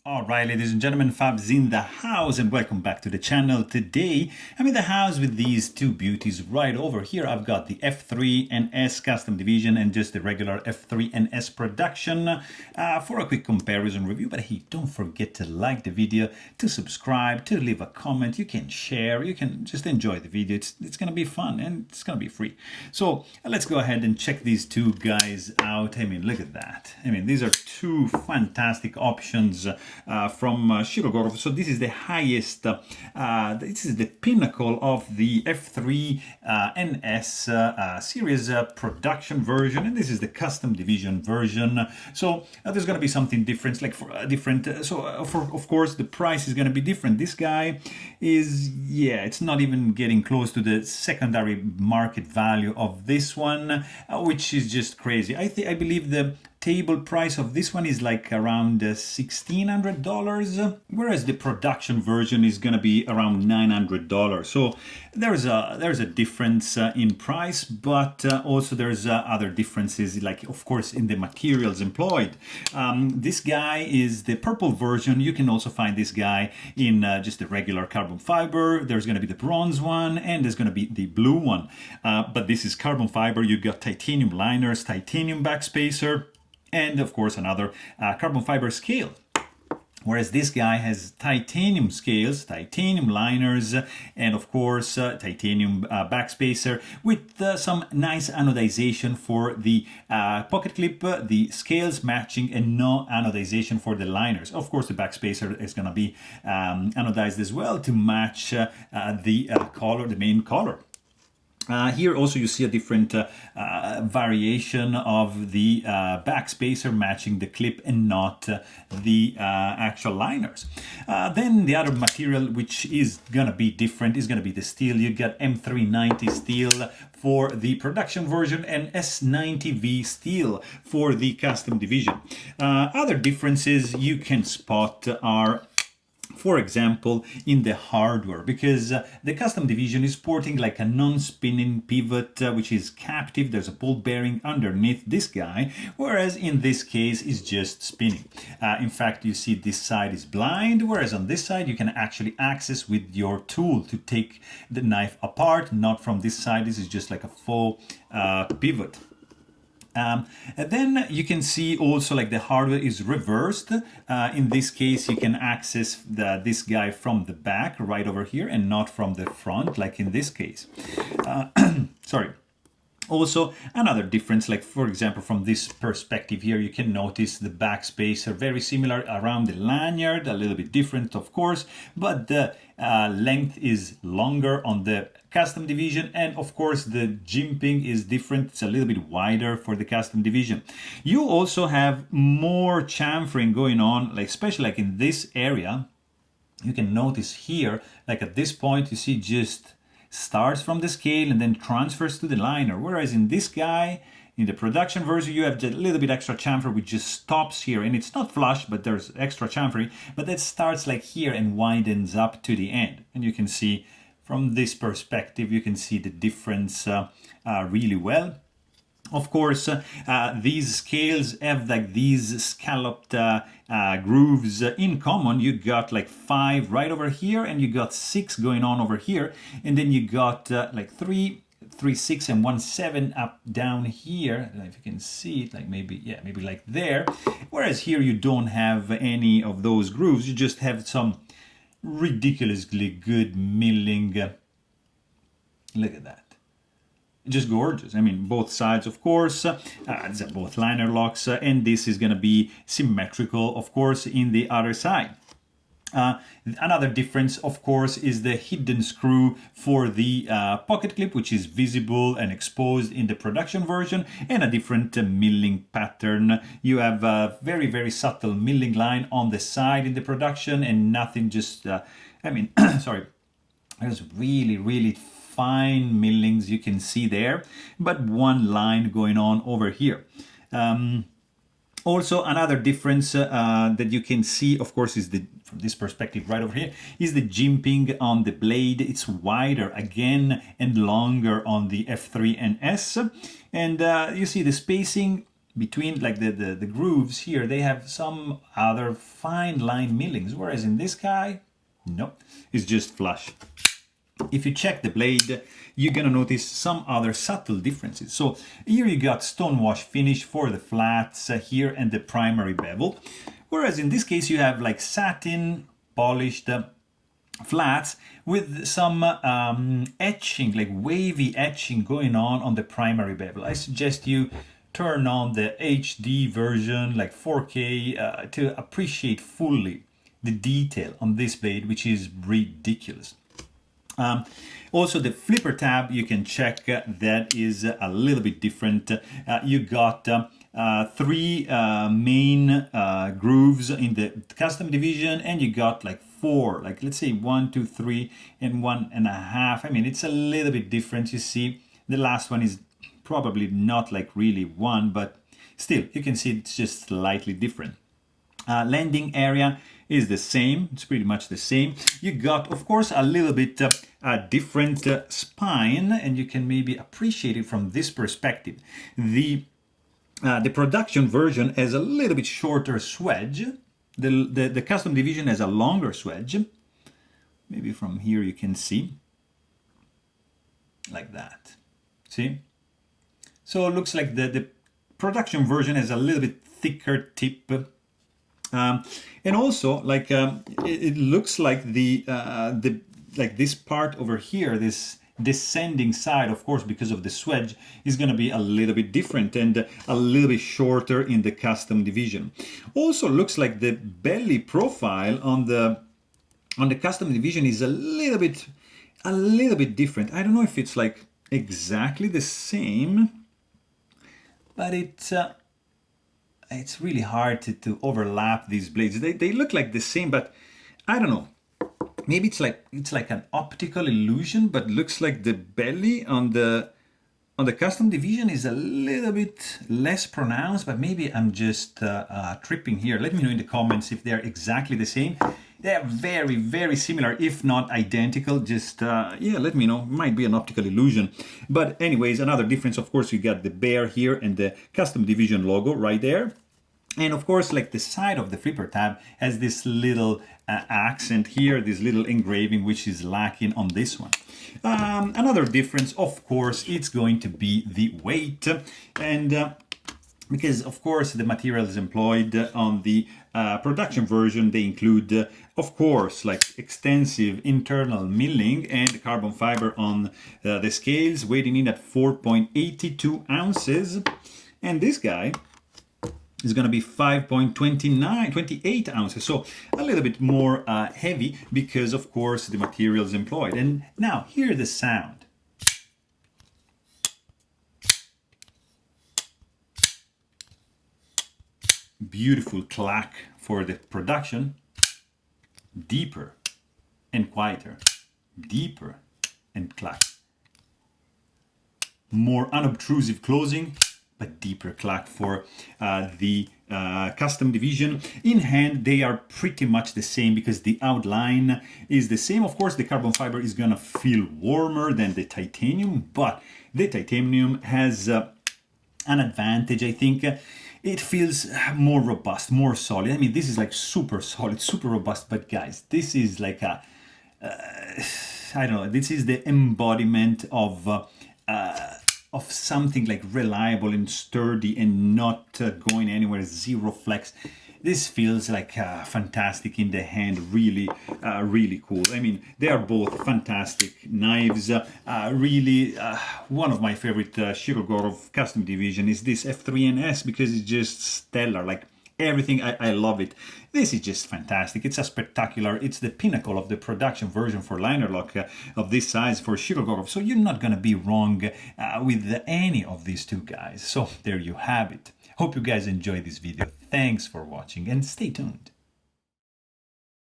Alright, ladies and gentlemen, Fab's in the house and welcome back to the channel. Today I'm in the house with these two beauties right over here. I've got the F3NS custom division and just the regular F3NS production for a quick comparison review. But hey, don't forget to like the video, to subscribe, to leave a comment. You can share, you can just enjoy the video. It's going to be fun and it's going to be free. So let's go ahead and check these two guys out. I mean, look at that. I mean, these are two fantastic options from Shirogorov. So this is the highest, this is the pinnacle of the F3NS series production version, and this is the custom division version. So there's going to be something different, like for different. Of course, the price is going to be different. This guy is, yeah, it's not even getting close to the secondary market value of this one, which is just crazy. I believe the table price of this one is like around $1,600, whereas the production version is going to be around $900. So there's a difference in price, but also there's other differences, like of course in the materials employed. This guy is the purple version. You can also find this guy in just the regular carbon fiber. There's going to be the bronze one, and there's going to be the blue one. But this is carbon fiber. You got titanium liners, titanium backspacer, and of course another carbon fiber scale. Whereas this guy has titanium scales, titanium liners, and of course titanium backspacer with some nice anodization for the pocket clip, the scales matching, and no anodization for the liners. Of course, the backspacer is going to be anodized as well to match the color, the main color. Here also you see a different variation of the backspacer matching the clip and not the actual liners. Then the other material which is gonna be different is gonna be the steel. You got M390 steel for the production version and S90V steel for the custom division. Other differences you can spot are, for example, in the hardware, because the custom division is sporting like a non-spinning pivot, which is captive. There's a ball bearing underneath this guy, whereas in this case is just spinning. In fact, you see this side is blind, whereas on this side you can actually access with your tool to take the knife apart. Not from this side. This is just like a faux pivot. And then you can see also like the hardware is reversed. In this case, you can access this guy from the back right over here and not from the front, like in this case. Sorry. Also, another difference, like for example, from this perspective here, you can notice the backspacer very similar around the lanyard, a little bit different, of course, but the length is longer on the custom division, and of course the jimping is different. It's a little bit wider for the custom division. You also have more chamfering going on, like especially like in this area. You can notice here, like at this point, you see just starts from the scale and then transfers to the liner, whereas in this guy, in the production version, you have a little bit extra chamfer which just stops here, and it's not flush, but there's extra chamfering, but that starts like here and widens up to the end. And you can see from this perspective, you can see the difference really well. Of course, these scales have like these scalloped grooves in common. You got like 5 right over here, and you got 6 going on over here, and then you got like 3, 6, and 1, 7 up down here. I don't know if you can see it, like maybe, yeah, maybe like there. Whereas here you don't have any of those grooves. You just have some ridiculously good milling. Look at that. Just gorgeous. I mean, both sides, of course, these are both liner locks, and this is going to be symmetrical, of course, in the other side. Another difference, of course, is the hidden screw for the pocket clip, which is visible and exposed in the production version, and a different milling pattern. You have a very, very subtle milling line on the side in the production, and nothing just, I mean, sorry, there's really, really fine millings you can see there, but one line going on over here. Also, another difference that you can see, of course, is from this perspective right over here, is the jimping on the blade. It's wider again and longer on the F3NS. And you see the spacing between like the grooves here, they have some other fine line millings, whereas in this guy, no, it's just flush. If you check the blade, you're gonna notice some other subtle differences. So here you got stonewash finish for the flats here and the primary bevel, whereas in this case you have like satin polished flats with some etching, like wavy etching going on the primary bevel. I suggest you turn on the HD version, like 4K, to appreciate fully the detail on this blade, which is ridiculous. Also, the flipper tab, you can check that is a little bit different. You got three main grooves in the custom division, and you got like four, like let's say 1, 2, 3, and 1.5. I mean, it's a little bit different. You see, the last one is probably not like really one, but still, you can see it's just slightly different. Landing area is the same, it's pretty much the same. You got, of course, a little bit different spine, and you can maybe appreciate it from this perspective. The production version has a little bit shorter swedge. The custom division has a longer swedge. Maybe from here you can see, like that. See? So it looks like the production version has a little bit thicker tip. And also, like it looks like like this part over here, this descending side, of course, because of the swedge, is going to be a little bit different and a little bit shorter in the custom division. Also, looks like the belly profile on the custom division is a little bit different. I don't know if it's like exactly the same, but it's really hard to overlap these blades. They look like the same, but I don't know. Maybe it's like an optical illusion, but looks like the belly on the custom division is a little bit less pronounced, but maybe I'm just tripping here. Let me know in the comments if they're exactly the same. They're very, very similar, if not identical. Just, yeah, let me know. Might be an optical illusion. But anyways, another difference, of course, you got the bear here and the custom division logo right there. And of course, like the side of the flipper tab has this little accent here, this little engraving, which is lacking on this one. Another difference, of course, it's going to be the weight. And because, of course, the materials employed on the production version, they include, of course, like extensive internal milling and carbon fiber on the scales, weighing in at 4.82 ounces. And this guy is going to be 5.28 ounces, so a little bit more heavy because, of course, the materials employed. And now, hear the sound. Beautiful clack for the production. Deeper and quieter. Deeper and clack. More unobtrusive closing, but deeper clack for the custom division. In hand, they are pretty much the same because the outline is the same. Of course, the carbon fiber is gonna feel warmer than the titanium, but the titanium has an advantage, I think. It feels more robust, more solid. I mean, this is like super solid, super robust, but guys, this is like a, I don't know, this is the embodiment of something like reliable and sturdy and not going anywhere, zero flex. This feels like fantastic in the hand, really, really cool. I mean, they are both fantastic knives. Really, one of my favorite Shirogorov custom division is this F3NS because it's just stellar. Like everything, I love it. This is just fantastic. It's a spectacular. It's the pinnacle of the production version for liner lock of this size for Shirogorov. So you're not gonna be wrong with any of these two guys. So there you have it. Hope you guys enjoyed this video. Thanks for watching and stay tuned.